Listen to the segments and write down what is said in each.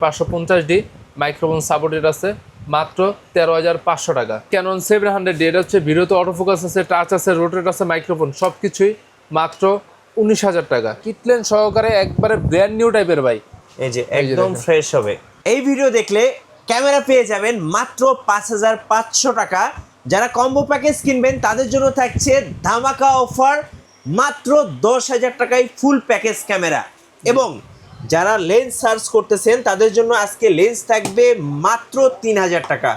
550D microphone supported আছে মাত্র 13,500 টাকা। ক্যানন 700D এটা হচ্ছে ভিডিওতে অটোফোকাস আছে, টাচ আছে, রোটেট আছে, মাইক্রোফোন সব কিছুই মাত্র 19,000 টাকা। কিটলেন সহকারে একবারে ব্র্যান্ড নিউ টাইপের ভাই, এই যে একদম ফ্রেশ হবে। এই ভিডিও দেখলে ক্যামেরা পেয়ে যাবেন মাত্র 5,500 টাকা। যারা কম্বো প্যাকেজ কিনবেন তাদের জন্য থাকছে ধামাকা অফার, মাত্র 10,000 টাকায় ফুল প্যাকেজ ক্যামেরা। এবং যারা লেন্স সার্চ করতেছেন তাদের জন্য আজকে লেন্স থাকবে মাত্র 3,000 টাকা।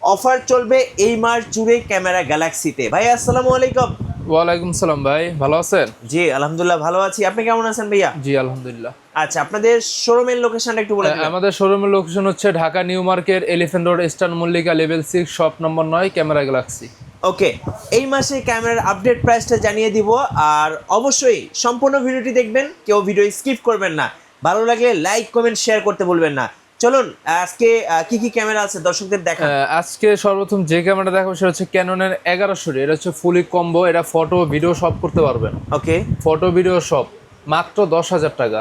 অফার চলবে এই মাস জুড়ে ক্যামেরা গ্যালাক্সিতে। ভাই আসসালামু আলাইকুম। ওয়ালাইকুম সালাম ভাই, ভালো আছেন? জি আলহামদুলিল্লাহ ভালো আছি, আপনি কেমন আছেন ভাইয়া? জি আলহামদুলিল্লাহ। আচ্ছা, আপনাদের শোরুমের লোকেশনটা একটু বলে দিন। আমাদের শোরুমের লোকেশন হচ্ছে Dhaka new market, elephant road, eastern Mallika, level 6, shop number 9, camera galaxy. Okay, এই মাসে ক্যামেরার আপডেট প্রাইসটা জানিয়ে দিব। আর অবশ্যই সম্পূর্ণ ভিডিওটি দেখবেন, কেউ ভিডিও স্কিপ করবেন না। ভালো লাগলে লাইক কমেন্ট শেয়ার করতে ভুলবেন না। চলুন আজকে কি কি ক্যামেরা আছে দর্শকদের দেখান। আজকে সর্বপ্রথম যে ক্যামেরাটা দেখাবো সেটা হচ্ছে ক্যাননের 1100D। এটা হচ্ছে ফুলি কম্বো, এটা ফটো ভিডিও সব করতে পারবেন। ওকে, ফটো ভিডিও সব মাত্র 10,000 টাকা।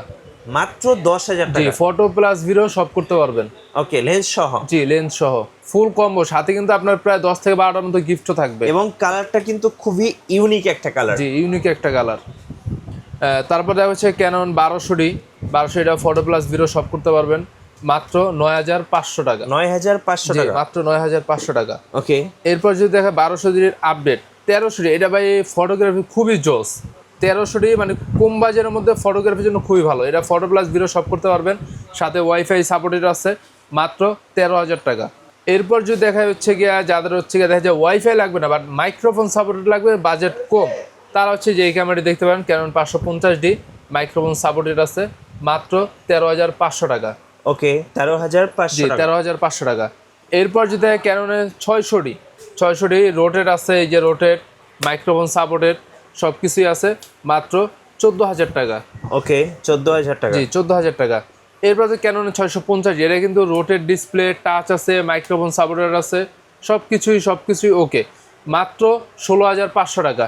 মাত্র 10,000 জি, টাকা। ফটো প্লাস ভিডিও সব করতে পারবেন। ওকে, লেন্স সহ। জি, লেন্স সহ ফুল কম্বো, সাথে কিন্তু আপনার প্রায় 10 থেকে 12টার মতো গিফটও থাকবে। এবং কালারটা কিন্তু খুবই ইউনিক একটা কালার। জি, ইউনিক একটা কালার। তারপর দেখা হচ্ছে ক্যানন 1200D। 1200 এটা ফটো প্লাস ভিডিও সব করতে পারবেন মাত্র 9,500 টাকা। 9,500 টাকা, মাত্র 9,500 টাকা। ওকে। এরপর যদি দেখা 1200D আপডেট 1300D, এটা ভাই ফটোগ্রাফি খুবই জোস। 1300D মানে কম বাজেটের মধ্যে ফটোগ্রাফির জন্য খুবই ভালো। এটা ফটো প্লাস ভিডিও সব করতে পারবেন, সাথে ওয়াইফাই সাপোর্টেড আছে মাত্র 13,000 টাকা। এরপর যদি দেখা হচ্ছে গিয়া যাদের হচ্ছে গিয়ে দেখা যায় ওয়াইফাই লাগবে না বাট মাইক্রোফোন সাপোর্টেড লাগবে, বাজেট কম, তারা হচ্ছে যে এই ক্যামেরাটি দেখতে পারেন, ক্যানন 550D মাইক্রোফোন সাপোর্টেড আছে মাত্র 13,500 টাকা। ওকে, 13,500 টাকা। 13,500 টাকা। এরপর যদি ক্যাননের 600D রোটেট আছে, এই যে রোটেট, মাইক্রোফোন সাপোর্টেড সব কিছুই আছে মাত্র 14,000 টাকা। ওকে, 14,000 টাকা। জি, 14,000 টাকা। এরপর যে ক্যাননের 650, এটা কিন্তু রোটেট ডিসপ্লে, টাচ আছে, মাইক্রোফোন সাপোর্টেড আছে, সব কিছুই ওকে, মাত্র 16,500 টাকা।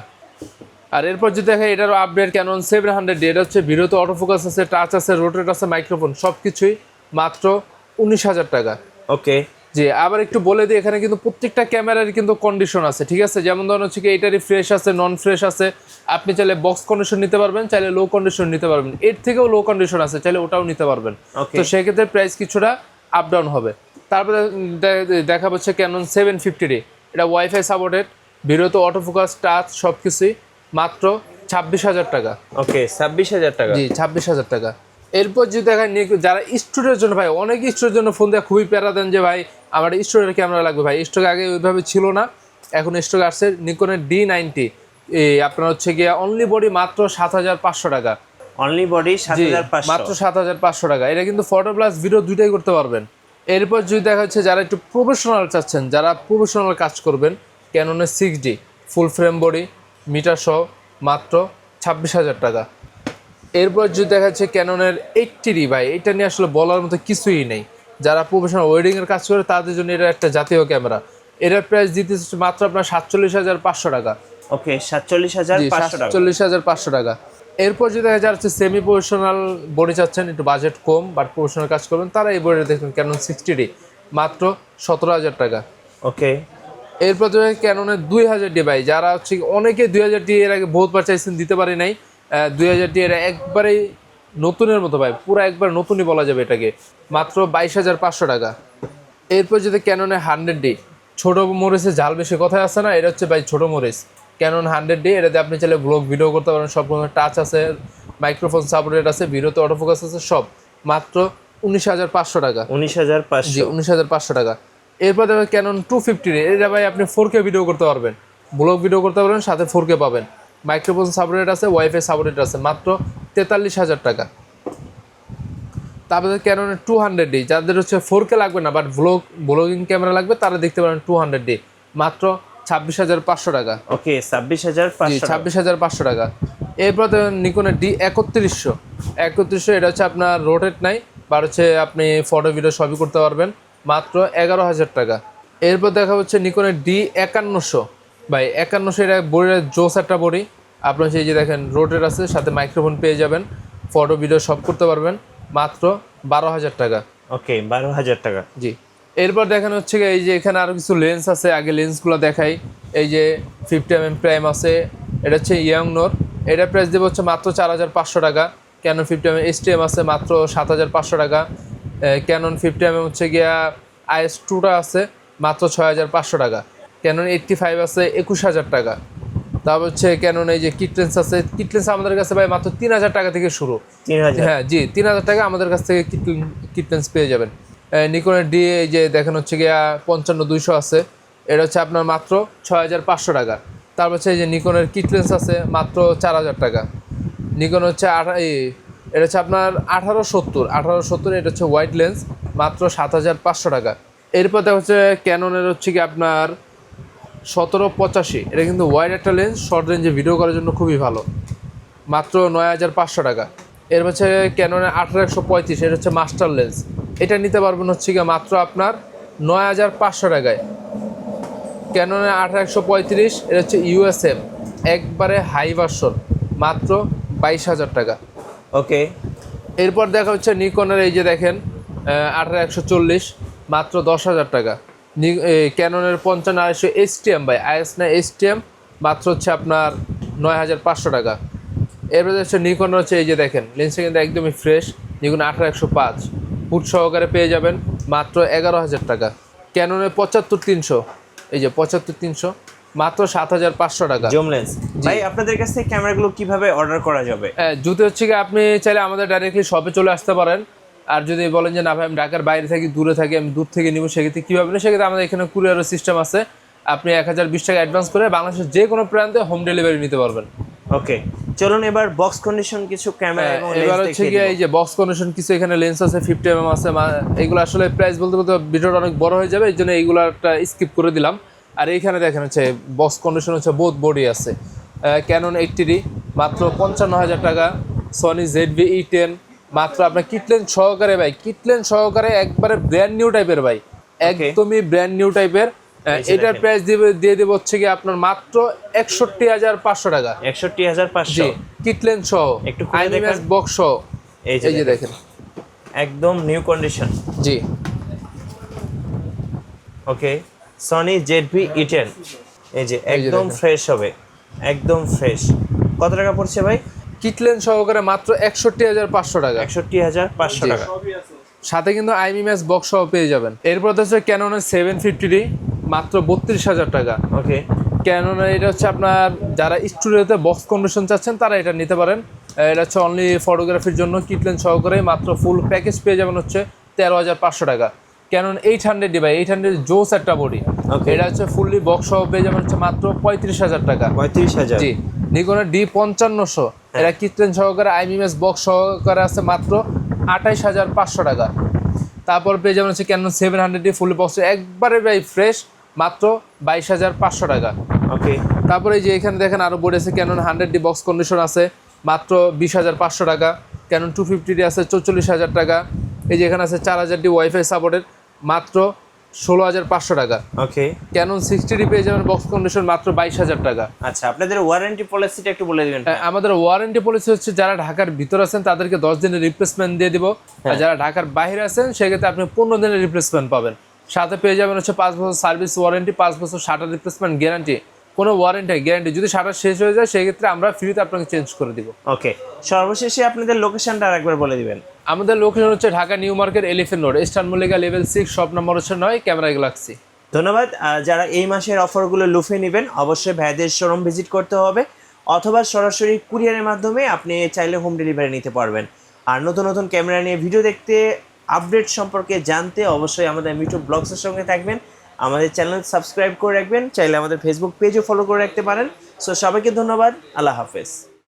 আর এরপর যদি দেখা এটারও আপডেট ক্যানন 700D, এটা হচ্ছে ভিডিওতে অটোফোকাস আছে, টাচ আছে, রোটেট আছে, মাইক্রোফোন সব কিছুই মাত্র 19,000 টাকা। ওকে, জি, আবার একটু বলে দিই, এখানে কিন্তু প্রত্যেকটা ক্যামেরার কিন্তু কন্ডিশন আছে, ঠিক আছে? যেমন ধরুন হচ্ছে কি এটারই ফ্রেশ আছে, নন ফ্রেশ আছে, আপনি চাইলে বক্স কন্ডিশন নিতে পারবেন, চাইলে লো কন্ডিশন নিতে পারবেন, এর থেকেও লো কন্ডিশন আছে, চাইলে ওটাও নিতে পারবেন। তো সেক্ষেত্রে প্রাইস কিছুটা আপ ডাউন হবে। তারপরে দেখা হচ্ছে ক্যানন 750D, এটা ওয়াইফাই সাপোর্টেড, ভিডিওতে অটোফোকাস, টাচ সব কিছুই মাত্র 26,000 টাকা। ওকে, 26,000 টাকা। জি, 26,000 টাকা। এরপর যদি দেখা যারা স্টুডিওর জন্য, ভাই অনেক স্টুডিওর জন্য ফোন দেওয়া খুবই প্যারা দেন যে ভাই আমার স্টুডিওর ক্যামেরা লাগবে। ভাই স্টক আগে ওইভাবে ছিল না, এখন স্টক আসছে নিকনের D90। আপনার হচ্ছে গিয়ে অনলি বডি মাত্র 7,500 টাকা। অনলি বডি 7,500, মাত্র 7,500 টাকা। এটা কিন্তু ফটো প্লাস ভিডিও দুইটাই করতে পারবেন। এরপর যদি দেখা যাচ্ছে যারা একটু প্রফেশনাল চাচ্ছেন, যারা প্রফেশনাল কাজ করবেন, ক্যাননের 6D full frame body meter সহ মাত্র 26,000 টাকা। এরপর যদি দেখা যাচ্ছে ক্যাননের 80D, ভাই এটা নিয়ে আসলে বলার মতো কিছুই নেই। যারা প্রফেশনাল ওয়েডিংয়ের কাজ করে তাদের জন্য এটা একটা জাতীয় ক্যামেরা। এটার প্রাইস দিতে মাত্র আপনার 47,500 টাকা। ওকে, 47,500 টাকা। 47,500 টাকা। এরপর যদি দেখা যাচ্ছে সেমি প্রফেশনাল বডি চাচ্ছেন, একটু বাজেট কম বাট প্রফেশনাল কাজ করবেন, তারা এই বডিটা দেখবেন ক্যানন 60D মাত্র 17,000 টাকা। ওকে, এরপর যদি ক্যাননের 2000D, ভাই যারা হচ্ছে অনেকে 2000D এর আগে বহুতবার চাইছেন, দিতে পারি নাই। 2000D এর একবারেই নতুনের মতো, ভাই পুরো একবার নতুনই বলা যাবে এটাকে, মাত্র 22,500 টাকা। এরপর যদি ক্যাননের 100D, ছোট মরিচে ঝাল বেশি কথায় আছে না, এটা হচ্ছে ভাই ছোট মরিচ। ক্যানন 100D, এটাতে আপনি চাইলে ব্লগ ভিডিও করতে পারেন, সব টাচ আছে, মাইক্রোফোন সাপোর্টেড আছে, ভিডিওতে অটোফোকাস আছে, সব মাত্র 19,500 টাকা। 19,500। জি, 19,500 টাকা। এরপর দেখবেন ক্যানন 250D, এটা ভাই আপনি 4K ভিডিও করতে পারবেন, ব্লগ ভিডিও করতে পারবেন, সাথে 4K পাবেন, মাইক্রোফোন সাপোর্টেড আছে, ওয়াইফাই সাপোর্টেড আছে, মাত্র 43,000 টাকা। তারপরে ক্যাননের 200D, যাদের হচ্ছে 4K লাগবে না বাট ব্লগিং ক্যামেরা লাগবে, তারা দেখতে পারেন 200D মাত্র 26,500 টাকা। ওকে, 26,500, 26,500 টাকা। এরপর নিকনের D3100, এটা হচ্ছে আপনার রোটেট নাই বা হচ্ছে আপনি ফটো ভিডিও সবই করতে পারবেন, মাত্র 11,000 টাকা। এরপর দেখা হচ্ছে নিকনের D5100, ভাই 5100, এটা বডির জোস একটা বডি। আপনার সেই যে দেখেন রোটেট আছে, সাথে মাইক্রোফোন পেয়ে যাবেন, ফটো ভিডিও সব করতে পারবেন, মাত্র 12,000 টাকা। ওকে 12,000 টাকা। জি। এরপর দেখানো হচ্ছে গিয়ে এই যে এখানে আরো কিছু লেন্স আছে, আগে লেন্সগুলো দেখাই। এই যে 50mm প্রাইম আছে, এটা হচ্ছে ইয়াং নোর, এটা প্রাইস দেবো হচ্ছে মাত্র 4,500 টাকা। ক্যানন 50mm STM আছে মাত্র 7,500 টাকা। ক্যানন 50mm হচ্ছে গিয়া IS2টা আছে মাত্র 6,500 টাকা। ক্যানন 85 আছে 21,000 টাকা। তারপর হচ্ছে ক্যানন এই যে কিট লেন্স আছে, কিট লেন্স আমাদের কাছে ভাই মাত্র 3,000 টাকা থেকে শুরু। 3,000? হ্যাঁ জি, 3,000 টাকা আমাদের কাছ থেকে কিট লেন্স পেয়ে যাবেন। নিকনের ডি এই যে দেখেন হচ্ছে গিয়া 55-200 আছে, এটা হচ্ছে আপনার মাত্র 6,500 টাকা। তারপর হচ্ছে এই যে নিকনের কিট লেন্স আছে মাত্র 4,000 টাকা। নিকন হচ্ছে এটা হচ্ছে আপনার 1870, এটা হচ্ছে হোয়াইট লেন্স মাত্র 7,500 টাকা। এরপর দেখা হচ্ছে ক্যাননের হচ্ছে কি আপনার 1785, এটা কিন্তু ওয়াইড একটা লেন্স, শর্ট রেঞ্জে ভিডিও করার জন্য খুবই ভালো, মাত্র 9,500 টাকা। এর হচ্ছে ক্যাননের 1835, এটা হচ্ছে মাস্টার লেন্স, এটা নিতে পারবেন হচ্ছে গিয়ে মাত্র আপনার 9,500 টাকায়। ক্যাননের 1835, এটা হচ্ছে USM একবারে হাই ভার্সন, মাত্র 22,000 টাকা। ওকে। এরপর দেখা হচ্ছে নিকনের এই যে দেখেন 1840, মাত্র 10,000 টাকা। ক্যাননের 55-200 STM বাই IS9 STM, মাত্র হচ্ছে আপনার 9,500 টাকা। এরপরে হচ্ছে নিকন হচ্ছে এই যে দেখেন লেন্সটা কিন্তু একদমই ফ্রেশ, নিকন 18-105 ফুট সহকারে পেয়ে যাবেন মাত্র 11,000 টাকা। ক্যাননের 75-300, এই যে 75-300, মাত্র 7,500 টাকা। Zoom lens. ভাই আপনাদের কাছ থেকে ক্যামেরাগুলো কিভাবে অর্ডার করা যাবে? যদি হচ্ছে কি আপনি চাইলে আমাদের ডাইরেক্টলি শপে চলে আসতে পারেন, আর যদি বলেন যে না ভাই আমি ঢাকার বাইরে থাকি, দূরে থাকি, আমি দূর থেকে নিব, সেক্ষেত্রে কীভাবে নেবেন, সেক্ষেত্রে আমাদের এখানে কুরিয়ারের সিস্টেম আছে, আপনি 1,020 টাকা অ্যাডভান্স করে বাংলাদেশের যে কোনো প্রান্তে হোম ডেলিভারি নিতে পারবেন। ওকে, চলুন এবার বক্স কন্ডিশন কিছু ক্যামেরা এবং এবার হচ্ছে কি এই যে বক্স কন্ডিশন কিছু এখানে লেন্স আছে 50mm আছে, এগুলো আসলে প্রাইস বলতে বলতে ভিডিওটা অনেক বড় হয়ে যাবে, এই জন্য এইগুলো একটা স্কিপ করে দিলাম। আর এইখানে দেখেন হচ্ছে বক্স কন্ডিশন হচ্ছে বোথ বডি আছে। ক্যানন 80D মাত্র 55,000 টাকা। সনি ZV-E10 মাত্র আপনার কিটলেন সহকারে ভাই, কিটলেন সহকারে একবারে ব্র্যান্ড নিউ টাইপের ভাই, একদমই ব্র্যান্ড নিউ টাইপের। এটার প্রাইস দিয়ে দেবো হচ্ছে কি আপনার মাত্র 61,500 টাকা। 61,500 কিটলেন সহ, একটু আইএমএস বক্স সহ, এই যে দেখেন একদম নিউ কন্ডিশন। জি। ওকে, সনি ZV-E10 এই যে একদম ফ্রেশ হবে, একদম ফ্রেশ। কত টাকা পড়ছে ভাই? কিটলেন সহকারে মাত্র 61,500 টাকা। 61,500 টাকা, সাথে কিন্তু আইএমএস বক্স সহ পেয়ে যাবেন। এরপর হচ্ছে ক্যাননের 750D মাত্র 32,000 টাকা। ওকে, ক্যাননের এটা হচ্ছে আপনার যারা স্টুডিওতে বক্স কন্ডিশন চাচ্ছেন তারা এটা নিতে পারেন। এটা হচ্ছে অনলি ফটোগ্রাফির জন্য, কিটলেন সহকারে মাত্র ফুল প্যাকেজ পেয়ে যাবেন হচ্ছে 13,500 টাকা। ক্যানন 800D ভাই, 800 জোস একটা বডি, এটা হচ্ছে ফুললি বক্স সহ পেয়ে যাবেন হচ্ছে মাত্র 35,000 টাকা। 35,000। জি। নিকনের D5500, এটা কিটলেন সহকারে আইএমএস বক্স সহকারে আছে মাত্র 28,500 টাকা। তারপর পেয়ে যাবেন হচ্ছে ক্যানন 700D ফুল বক্স একবারে ভাই ফ্রেশ, মাত্র 22,500 টাকা। ওকে, তারপরে এই যে এখানে দেখেন আরো বোর্ড আছে, ক্যানন 100D বক্স কন্ডিশন আছে মাত্র 20,500 টাকা। ক্যানন 250D আছে 44,000 টাকা। এই যে এখানে আছে 4,000D ওয়াইফাই সাপোর্টেড মাত্র 16,500 টাকা। ওকে, ক্যানন 60D পেয়ে যাবেন বক্স কন্ডিশন মাত্র 22,000 টাকা। আচ্ছা, আপনাদের ওয়ারেন্টি পলিসিটা একটু বলে দিবেন। আমাদের ওয়ারেন্টি পলিসি হচ্ছে যারা ঢাকার ভিতর আছেন তাদেরকে 10 দিনের রিপ্লেসমেন্ট দিয়ে দিব, আর যারা ঢাকার বাইরে আছেন সেক্ষেত্রে আপনি 15 দিনের রিপ্লেসমেন্ট পাবেন। সাথে পেয়ে যাবেন হচ্ছে 5 বছর সার্ভিস ওয়ারেন্টি, 5 বছর শাটার রিপ্লেসমেন্ট গ্যারান্টি, কোনো ওয়ারেন্টি গ্যারান্টি, যদি শাটার শেষ হয়ে যায় সেক্ষেত্রে আমরা ফ্রিতে আপনাকে চেঞ্জ করে দিব। ওকে, সর্বশেষে আপনাদের লোকেশনটা আরেকবার বলে দিবেন। আমাদের লোকেশন হচ্ছে Dhaka new market, elephant road, eastern Mallika level 6, shop নম্বর হচ্ছে 9, ক্যামেরা গ্যালাক্সি। ধন্যবাদ। যারা এই মাসের অফারগুলো লুফে নেবেন অবশ্যই ভাইদের শোরুম ভিজিট করতে হবে, অথবা সরাসরি কুরিয়ারের মাধ্যমে আপনি চাইলে হোম ডেলিভারি নিতে পারবেন। আর নতুন নতুন ক্যামেরা নিয়ে ভিডিও দেখতে, আপডেট সম্পর্কে জানতে অবশ্যই আমাদের ইউটিউব ব্লগসের সঙ্গে থাকবেন। আমাদের চ্যানেল সাবস্ক্রাইব করে রাখবেন, চাইলে আমাদের ফেসবুক পেজও ফলো করে রাখতে পারেন। সো সবাইকে ধন্যবাদ, আল্লাহ হাফেজ।